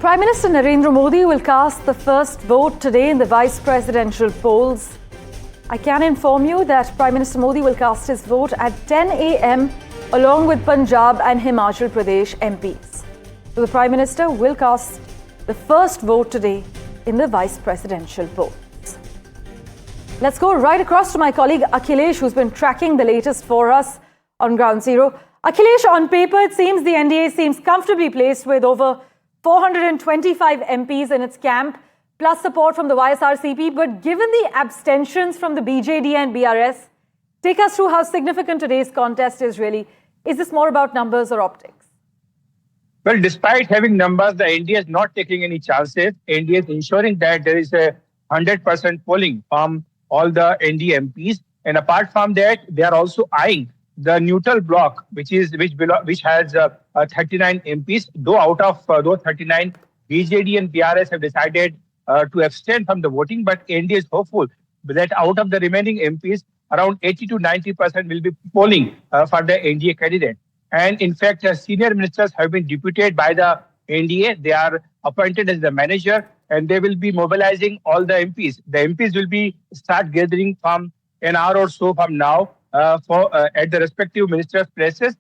Prime Minister Narendra Modi will cast the first vote today in the vice presidential polls. I can inform you that Prime Minister Modi will cast his vote at 10 a.m. along with Punjab and Himachal Pradesh MPs. So the Prime Minister will cast the first vote today in the vice presidential polls. Let's go right across to my colleague Akhilesh, who's been tracking the latest for us on Ground Zero. Akhilesh, on paper, it seems the NDA seems comfortably placed with over 425 MPs in its camp, plus support from the YSRCP. But given the abstentions from the BJD and BRS, take us through how significant today's contest is really. Is this more about numbers or optics? Well, despite having numbers, the NDA is not taking any chances. NDA is ensuring that there is a 100% polling from all the NDA MPs. And apart from that, they are also eyeing the neutral bloc, which has 39 MPs. Though out of those 39, BJD and BRS have decided to abstain from the voting, but NDA is hopeful that out of the remaining MPs, around 80 to 90% will be polling for the NDA candidate. And in fact, senior ministers have been deputed by the NDA. They are appointed as the manager, and they will be mobilizing all the MPs. The MPs will be start gathering from an hour or so from now at the respective ministers' places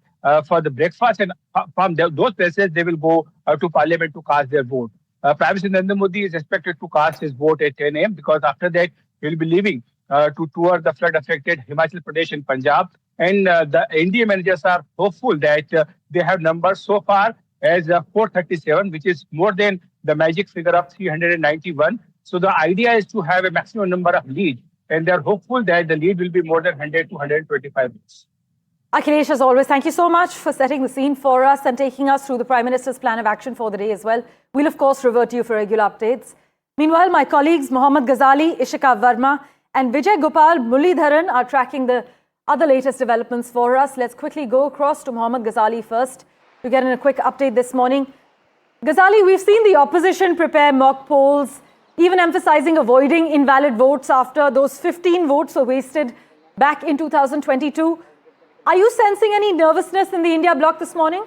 for the breakfast, and from those places they will go to Parliament to cast their vote. Prime Minister Narendra Modi is expected to cast his vote at 10 a.m. because after that he will be leaving to tour the flood-affected Himachal Pradesh and Punjab. And the NDA managers are hopeful that they have numbers so far as 437, which is more than the magic figure of 391. So the idea is to have a maximum number of leads, and they are hopeful that the lead will be more than 100 to 125 votes. Akhilesh, as always, thank you so much for setting the scene for us and taking us through the Prime Minister's plan of action for the day as well. We'll, of course, revert to you for regular updates. Meanwhile, my colleagues Mohammad Ghazali, Ishika Verma and Vijay Gopal Mulidharan are tracking the other latest developments for us. Let's quickly go across to Mohammad Ghazali first to get in a quick update this morning. Ghazali, we've seen the opposition prepare mock polls, even emphasizing avoiding invalid votes after those 15 votes were wasted back in 2022. Are you sensing any nervousness in the India bloc this morning?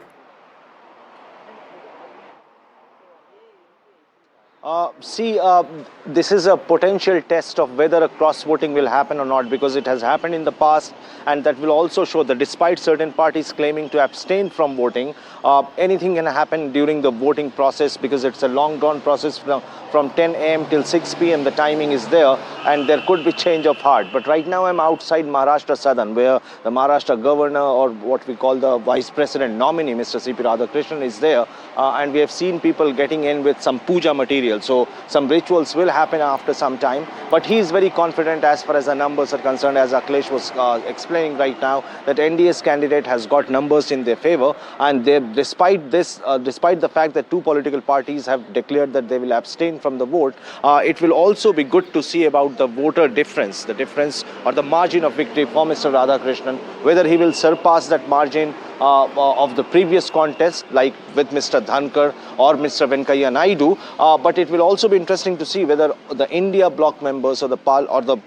This is a potential test of whether a cross-voting will happen or not, because it has happened in the past, and that will also show that despite certain parties claiming to abstain from voting, anything can happen during the voting process, because it's a long-drawn process from 10 a.m. till 6 p.m. The timing is there, and there could be change of heart. But right now I'm outside Maharashtra Southern, where the Maharashtra governor, or what we call the vice president nominee, Mr. Radhakrishnan, is there, and we have seen people getting in with some puja material. So some rituals will happen after some time, but he is very confident as far as the numbers are concerned, as Akhilesh was explaining right now, that NDA's candidate has got numbers in their favor, and despite the fact that two political parties have declared that they will abstain from the vote, it will also be good to see about the voter difference, or the margin of victory for Mr. Radhakrishnan, whether he will surpass that margin of the previous contest, like with Mr. Dhankhar or Mr. Venkaiah Naidu, but it will also be interesting to see whether the India bloc members or the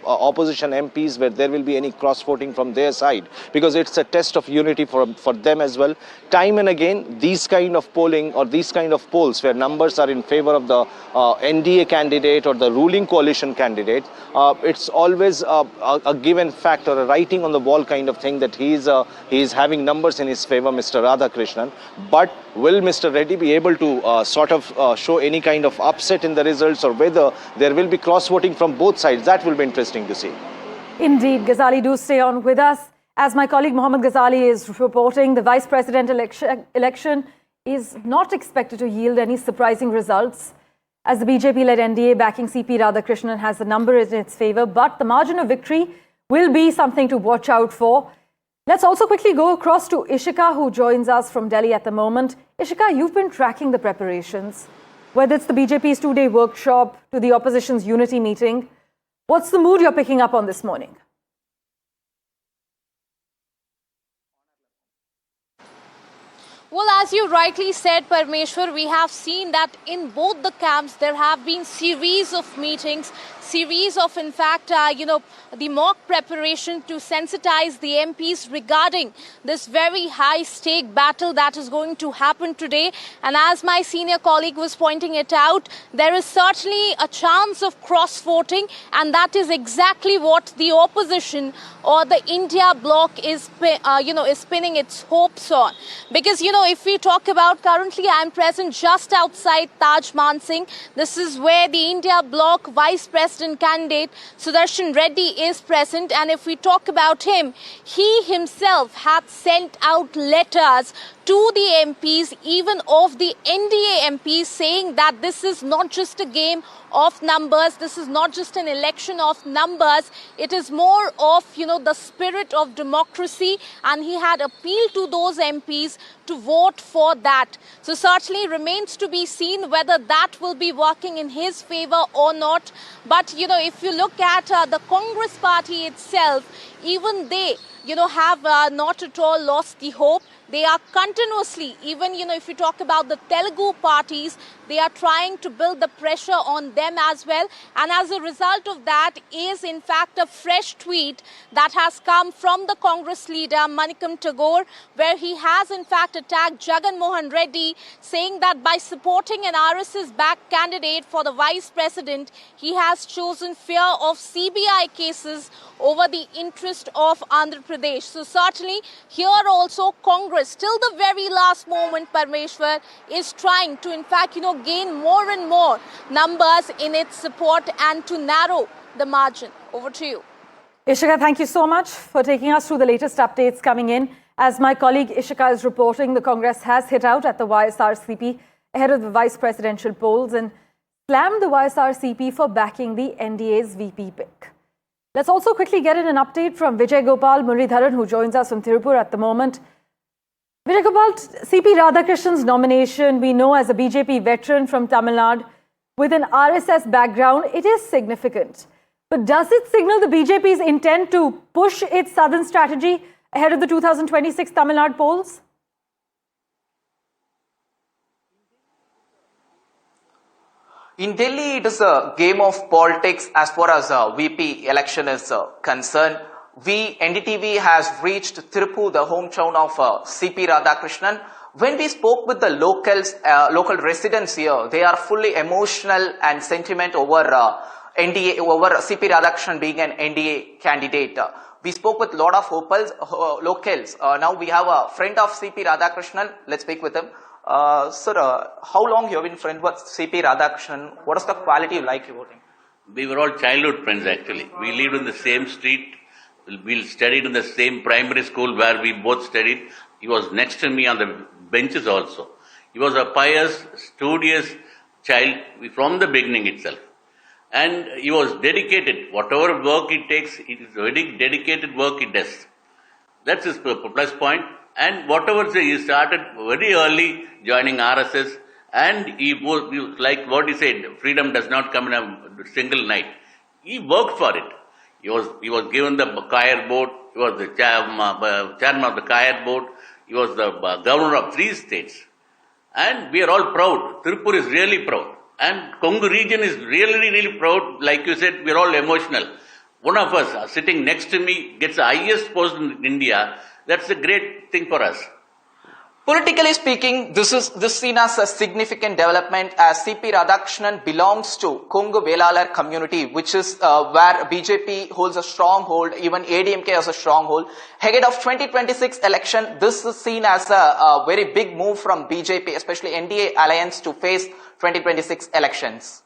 opposition MPs, where there will be any cross-voting from their side, because it's a test of unity for them as well. Time and again, these kind of polling or these kind of polls where numbers are in favor of the NDA candidate or the ruling coalition candidate, it's always a given fact or a writing on the wall kind of thing that he is having numbers in his favor, Mr. Radhakrishnan. But will Mr. Reddy be able to show any kind of upset in the results, or whether there will be cross-voting from both sides? That will be interesting to see. Indeed, Ghazali, do stay on with us. As my colleague Mohammad Ghazali is reporting, the vice president election is not expected to yield any surprising results, as the BJP-led NDA backing CP Radhakrishnan has the number in its favor, but the margin of victory will be something to watch out for. Let's also quickly go across to Ishika, who joins us from Delhi at the moment. Ishika, you've been tracking the preparations, whether it's the BJP's two-day workshop to the opposition's unity meeting. What's the mood you're picking up on this morning? Well, as you rightly said, Parmeshwar, we have seen that in both the camps there have been series of meetings, series of, in fact, the mock preparation to sensitize the MPs regarding this very high-stake battle that is going to happen today. And as my senior colleague was pointing it out, there is certainly a chance of cross-voting, and that is exactly what the opposition or the India bloc is spinning its hopes on. Because, if we talk about currently, I'm present just outside Taj Mansingh. This is where the India bloc Vice President candidate Sudershan Reddy is present. And if we talk about him, he himself had sent out letters to the MPs, even of the NDA MPs, saying that this is not just a game of numbers, this is not just an election of numbers, it is more of, the spirit of democracy, and he had appealed to those MPs to vote for that. So certainly remains to be seen whether that will be working in his favor or not. But, if you look at the Congress party itself, even they, have not at all lost the hope. They are continuously, even, if you talk about the Telugu parties, they are trying to build the pressure on them as well. And as a result of that is, in fact, a fresh tweet that has come from the Congress leader, Manikam Tagore, where he has, in fact, attacked Jagan Mohan Reddy, saying that by supporting an RSS-backed candidate for the vice president, he has chosen fear of CBI cases over the interest of Andhra Pradesh. So certainly here also Congress, till the very last moment, Parmeshwar, is trying to, in fact, gain more and more numbers in its support and to narrow the margin. Over to you. Ishika, thank you so much for taking us through the latest updates coming in. As my colleague Ishika is reporting, the Congress has hit out at the YSRCP ahead of the vice presidential polls and slammed the YSRCP for backing the NDA's VP pick. Let's also quickly get in an update from Vijay Gopal Muralidharan, who joins us from Tirupur at the moment. Vijay Gopal, CP Radhakrishnan's nomination, we know as a BJP veteran from Tamil Nadu with an RSS background, it is significant. But does it signal the BJP's intent to push its southern strategy ahead of the 2026 Tamil Nadu polls? In Delhi, it is a game of politics as far as VP election is concerned. NDTV has reached Tirupur, the hometown of CP Radhakrishnan. When we spoke with the local residents here, they are fully emotional and sentiment over NDA, over CP Radhakrishnan being an NDA candidate. We spoke with a lot of locals. Now we have a friend of CP Radhakrishnan. Let's speak with him. Sir, how long you have been friend with CP Radhakrishnan? What is the quality you like voting? We were all childhood friends actually. We lived in the same street. We studied in the same primary school where we both studied. He was next to me on the benches also. He was a pious, studious child from the beginning itself. And he was dedicated. Whatever work he takes, it is very dedicated work he does. That's his plus point. And whatever he started very early joining RSS, and he was like what he said, freedom does not come in a single night. He worked for it. He was given the Kayar board. He was the chairman of the Kayar board. He was the governor of 3 states. And we are all proud. Tirupur is really proud. And Kongu region is really, really proud. Like you said, we are all emotional. One of us sitting next to me gets the highest post in India. That's a great thing for us. Politically speaking, this seen as a significant development as CP Radhakrishnan belongs to Kongu Velalar community, which is where BJP holds a stronghold, even ADMK has a stronghold. Ahead of 2026 election, this is seen as a very big move from BJP, especially NDA alliance, to face 2026 elections.